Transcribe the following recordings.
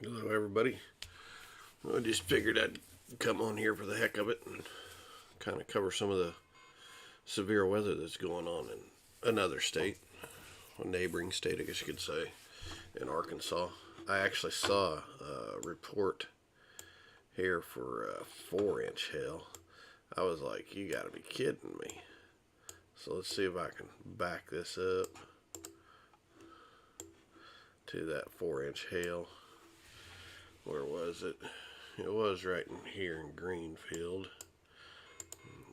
Hello, everybody. I just figured I'd come on here for the heck of it and kind of cover some of the severe weather that's going on in another state, a neighboring state, I guess you could say, in Arkansas. I actually saw a report here for 4-inch hail. I was like, you gotta be kidding me. So let's see if I can back this up to that 4-inch hail. Where was it? It was right in here in Greenfield.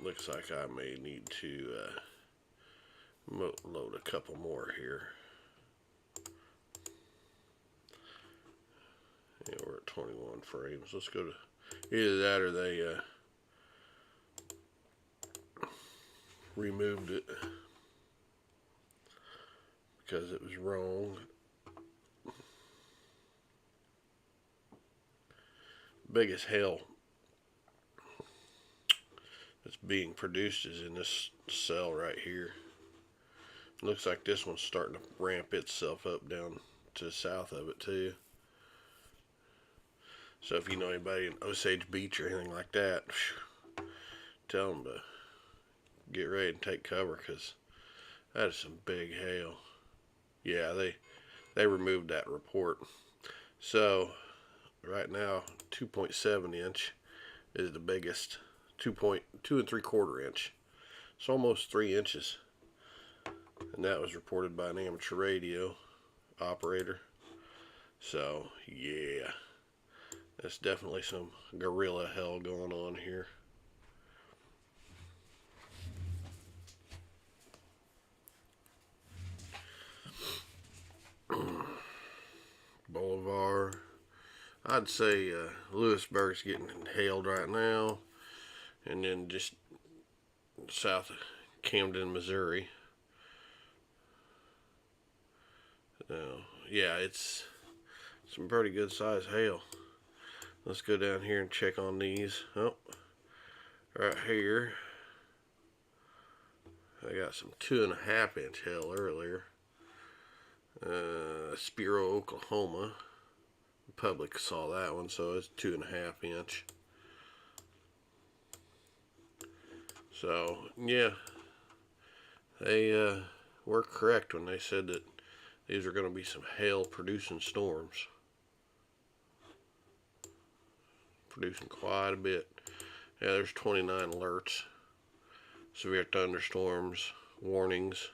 Looks like I may need to load a couple more here. Yeah, we're at 21 frames. Let's go to either that or they removed it because it was wrong. Biggest hail that's being produced is in this cell right here. Looks like this one's starting to ramp itself up down to the south of it too. So if you know anybody in Osage Beach or anything like that, tell them to get ready and take cover, because that is some big hail. Yeah, they removed that report. So right now 2.7 inch is the biggest. 2 3/4 inch. It's almost 3 inches. And that was reported by an amateur radio operator. So yeah, that's definitely some Gorrila Hail going on here. Boulevard. I'd say Lewisburg's getting hailed right now, and then just south of Camden, Missouri. Yeah, it's some pretty good sized hail. Let's go down here and check on these. Oh, right here, I got some 2.5 inch hail earlier. Spiro, Oklahoma. The public saw that one, so it's 2.5 inch. So yeah, they were correct when they said that these are going to be some hail producing storms. Producing quite a bit. Yeah, there's 29 alerts. Severe thunderstorms, warnings.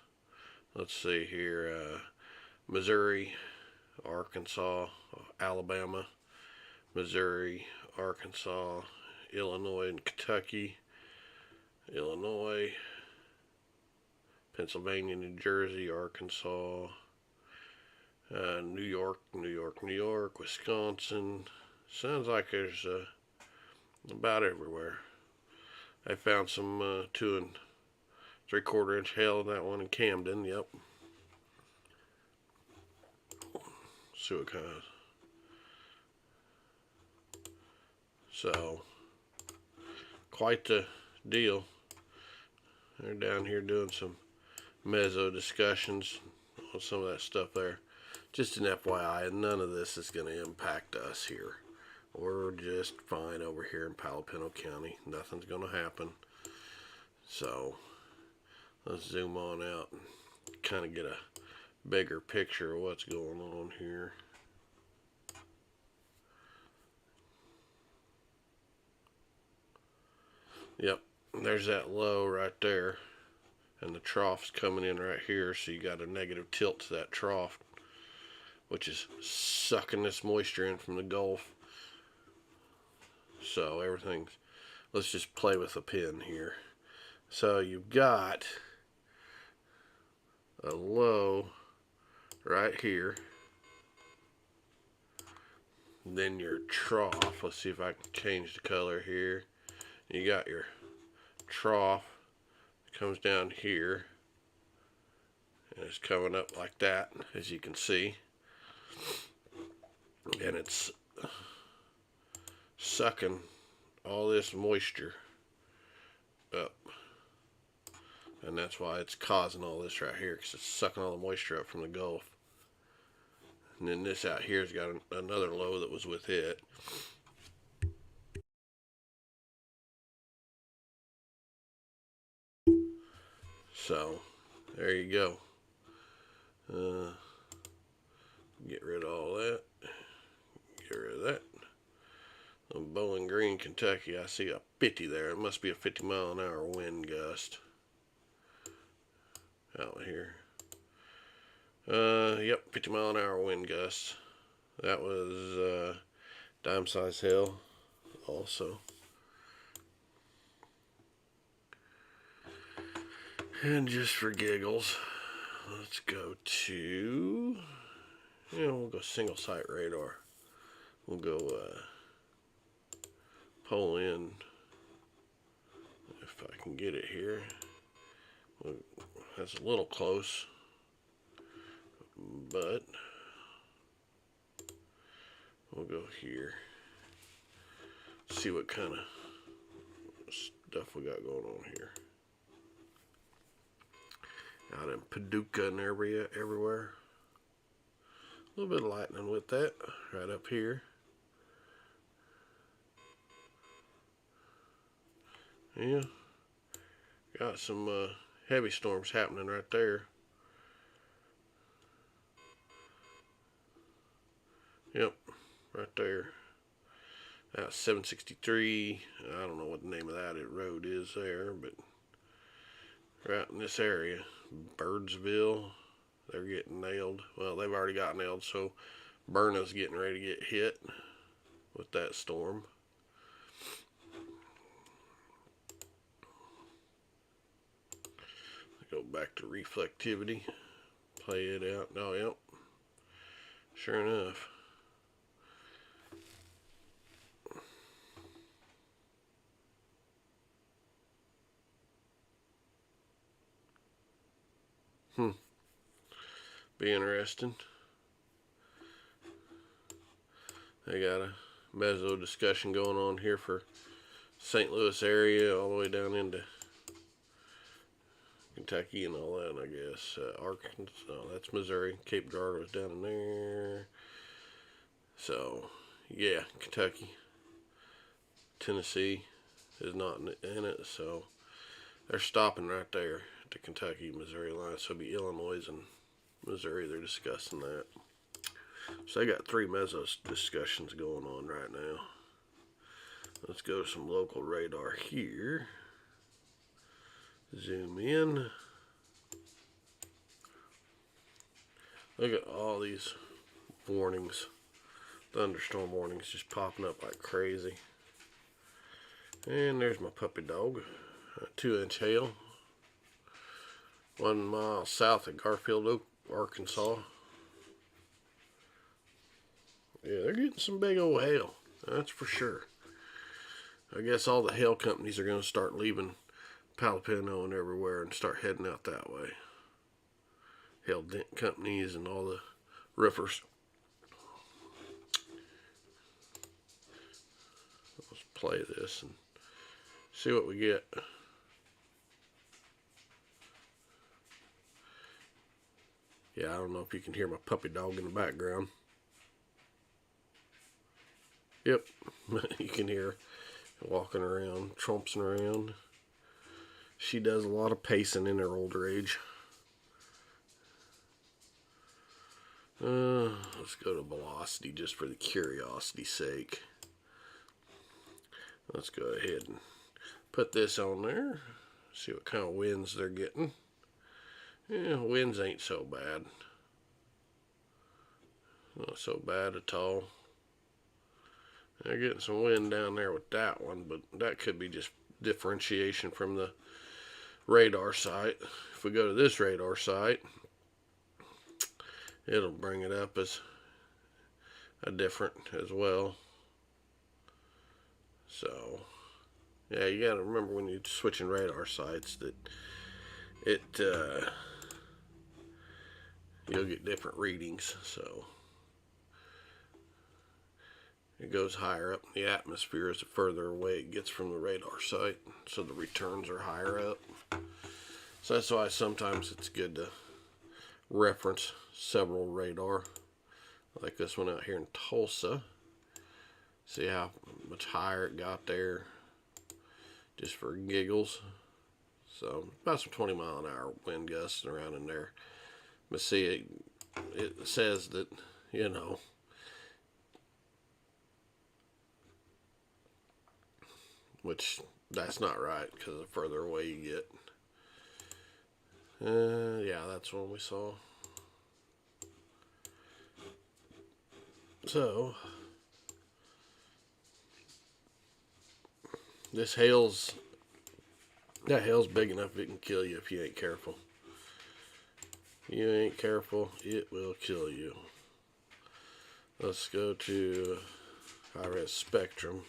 Let's see here. Missouri, Arkansas, Alabama, Missouri, Arkansas, Illinois, and Kentucky. Illinois, Pennsylvania, New Jersey, Arkansas, New York, Wisconsin. Sounds like there's about everywhere. I found some 2 3/4 inch hail in that one in Camden. Yep. See what kind of. So, quite the deal. They're down here doing some mezzo discussions on some of that stuff there. Just an FYI, none of this is going to impact us here. We're just fine over here in Palo Pinto County. Nothing's going to happen. So let's zoom on out and kind of get a bigger picture of what's going on here. Yep, there's that low right there, and the trough's coming in right here, so you got a negative tilt to that trough, which is sucking this moisture in from the Gulf. So everything's, let's just play with a pin here. So you've got a low right here, then your trough. Let's see if I can change the color here. You got your trough, comes down here, and it's coming up like that, as you can see, and it's sucking all this moisture up, and that's why it's causing all this right here, because it's sucking all the moisture up from the Gulf. And then this out here's got another low that was with it. So there you go. Get rid of all that. Get rid of that. Bowling Green, Kentucky. I see a 50 there. It must be a 50-mile-an-hour wind gust out here. Yep, 50-mile-an-hour wind gusts. That was dime size hail also. And just for giggles, let's go to, we'll go single site radar. We'll go pull in, if I can get it here. That's a little close, but we'll go here. See what kind of stuff we got going on here. Out in Paducah and everywhere. A little bit of lightning with that, right up here. Yeah, got some heavy storms happening right there. Yep, right there. That's 763. I don't know what the name of that road is there, but right in this area, Birdsville, they're getting nailed. Well, they've already got nailed, so Burna's getting ready to get hit with that storm. Go back to reflectivity, play it out. Oh, yep, sure enough. Be interesting. They got a meso discussion going on here for St. Louis area all the way down into Kentucky and all that, I guess. Arkansas, no, that's Missouri. Cape Girardeau's down in there. So, yeah, Kentucky. Tennessee is not in it, so they're stopping right there at the Kentucky-Missouri line. So it'll be Illinois and Missouri. They're discussing that. So they got 3 meso discussions going on right now. Let's go to some local radar here. Zoom in. Look at all these warnings. Thunderstorm warnings just popping up like crazy. And there's my puppy dog. 2-inch hail. 1 mile south of Garfield, Arkansas. Yeah, they're getting some big old hail. That's for sure. I guess all the hail companies are going to start leaving Palapino and everywhere and start heading out that way. Hail dent companies and all the roofers. Let's play this and see what we get. Yeah, I don't know if you can hear my puppy dog in the background. Yep, you can hear her walking around, tromping around. She does a lot of pacing in her older age. Let's go to velocity just for the curiosity's sake. Let's go ahead and put this on there. See what kind of winds they're getting. Yeah, winds ain't so bad. Not so bad at all. They're getting some wind down there with that one, but that could be just differentiation from the radar site. If we go to this radar site, it'll bring it up as a different as well. So, yeah, you got to remember when you're switching radar sites that you'll get different readings. So it goes higher up in the atmosphere as the further away it gets from the radar site, so the returns are higher up. So that's why sometimes it's good to reference several radar like this one out here in Tulsa. See how much higher it got there, just for giggles. So about some 20-mile-an-hour wind gusts around in there. But see, it says that, you know, which that's not right because the further away you get. Yeah, that's one we saw. So that hail's big enough it can kill you if you ain't careful. You ain't careful, it will kill you. Let's go to high-res spectrum.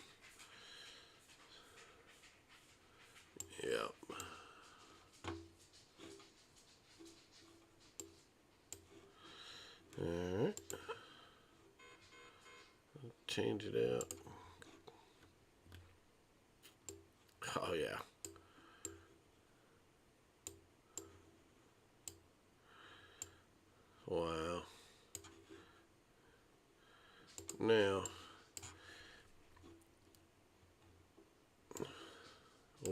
Yep. Alright. Change it out. Oh yeah. Wow. Now, I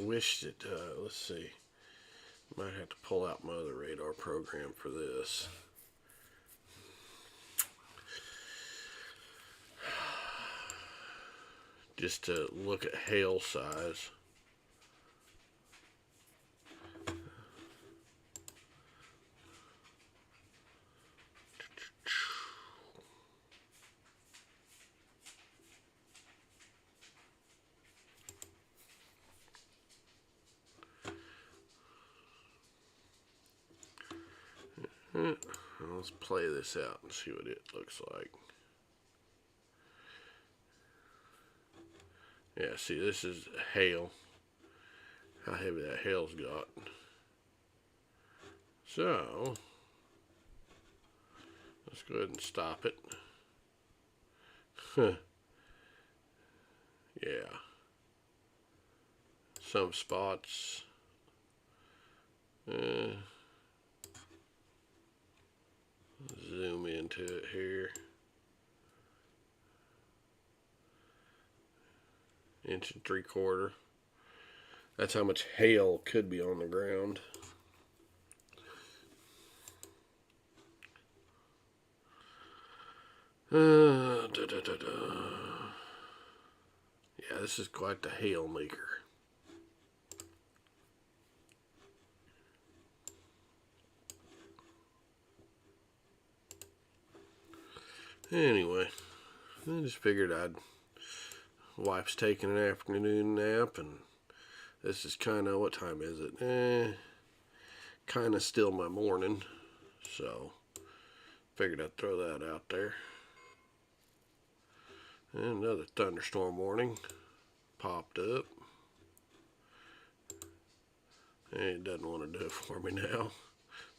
wish that, let's see, might have to pull out my other radar program for this. Just to look at hail size. Let's play this out and see what it looks like. Yeah, see, this is hail. How heavy that hail's got. So, let's go ahead and stop it. Yeah. Some spots. Zoom into it here. 1.75 inches. That's how much hail could be on the ground. Yeah, this is quite the hail maker. Anyway, I just figured wife's taking an afternoon nap, and this is kind of, what time is it? Kind of still my morning, so figured I'd throw that out there. And another thunderstorm warning popped up. And it doesn't want to do it for me now.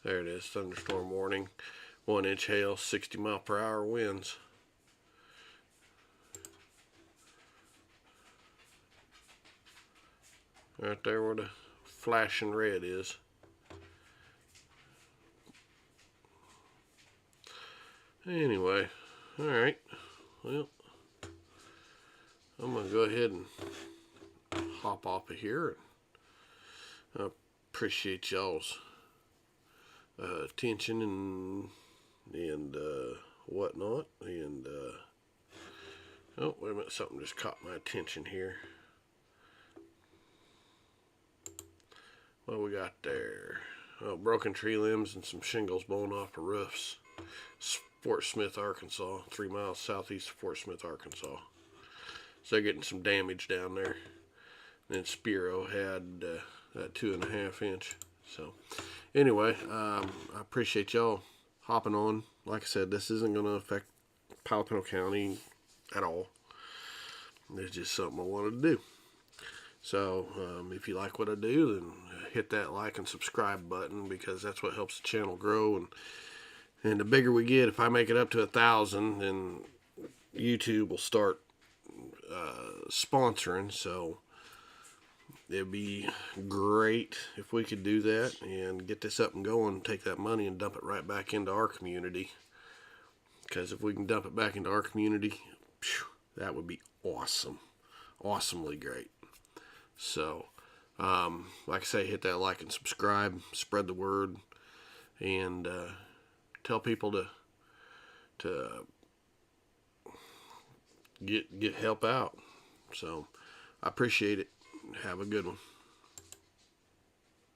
There it is, thunderstorm warning. 1-inch hail, 60-mile-per-hour winds. Right there where the flashing red is. Anyway, alright. Well, I'm going to go ahead and hop off of here. I appreciate y'all's attention and whatnot. And oh, wait a minute, something just caught my attention here. What we got there? Oh, broken tree limbs and some shingles blown off the roofs. Fort Smith, Arkansas, 3 miles southeast of Fort Smith, Arkansas. So they're getting some damage down there. And then Spiro had that 2.5 inch. So anyway, I appreciate y'all hopping on. Like I said, this isn't going to affect Palo County at all. It's just something I wanted to do. So if you like what I do, then hit that like and subscribe button, because that's what helps the channel grow. And the bigger we get, if I make it up to 1,000, then YouTube will start sponsoring. So it'd be great if we could do that and get this up and going, take that money and dump it right back into our community, Because if we can dump it back into our community, that would be awesome. Awesomely great. So, like I say, hit that like and subscribe, spread the word, and tell people to get help out. So, I appreciate it. Have a good one.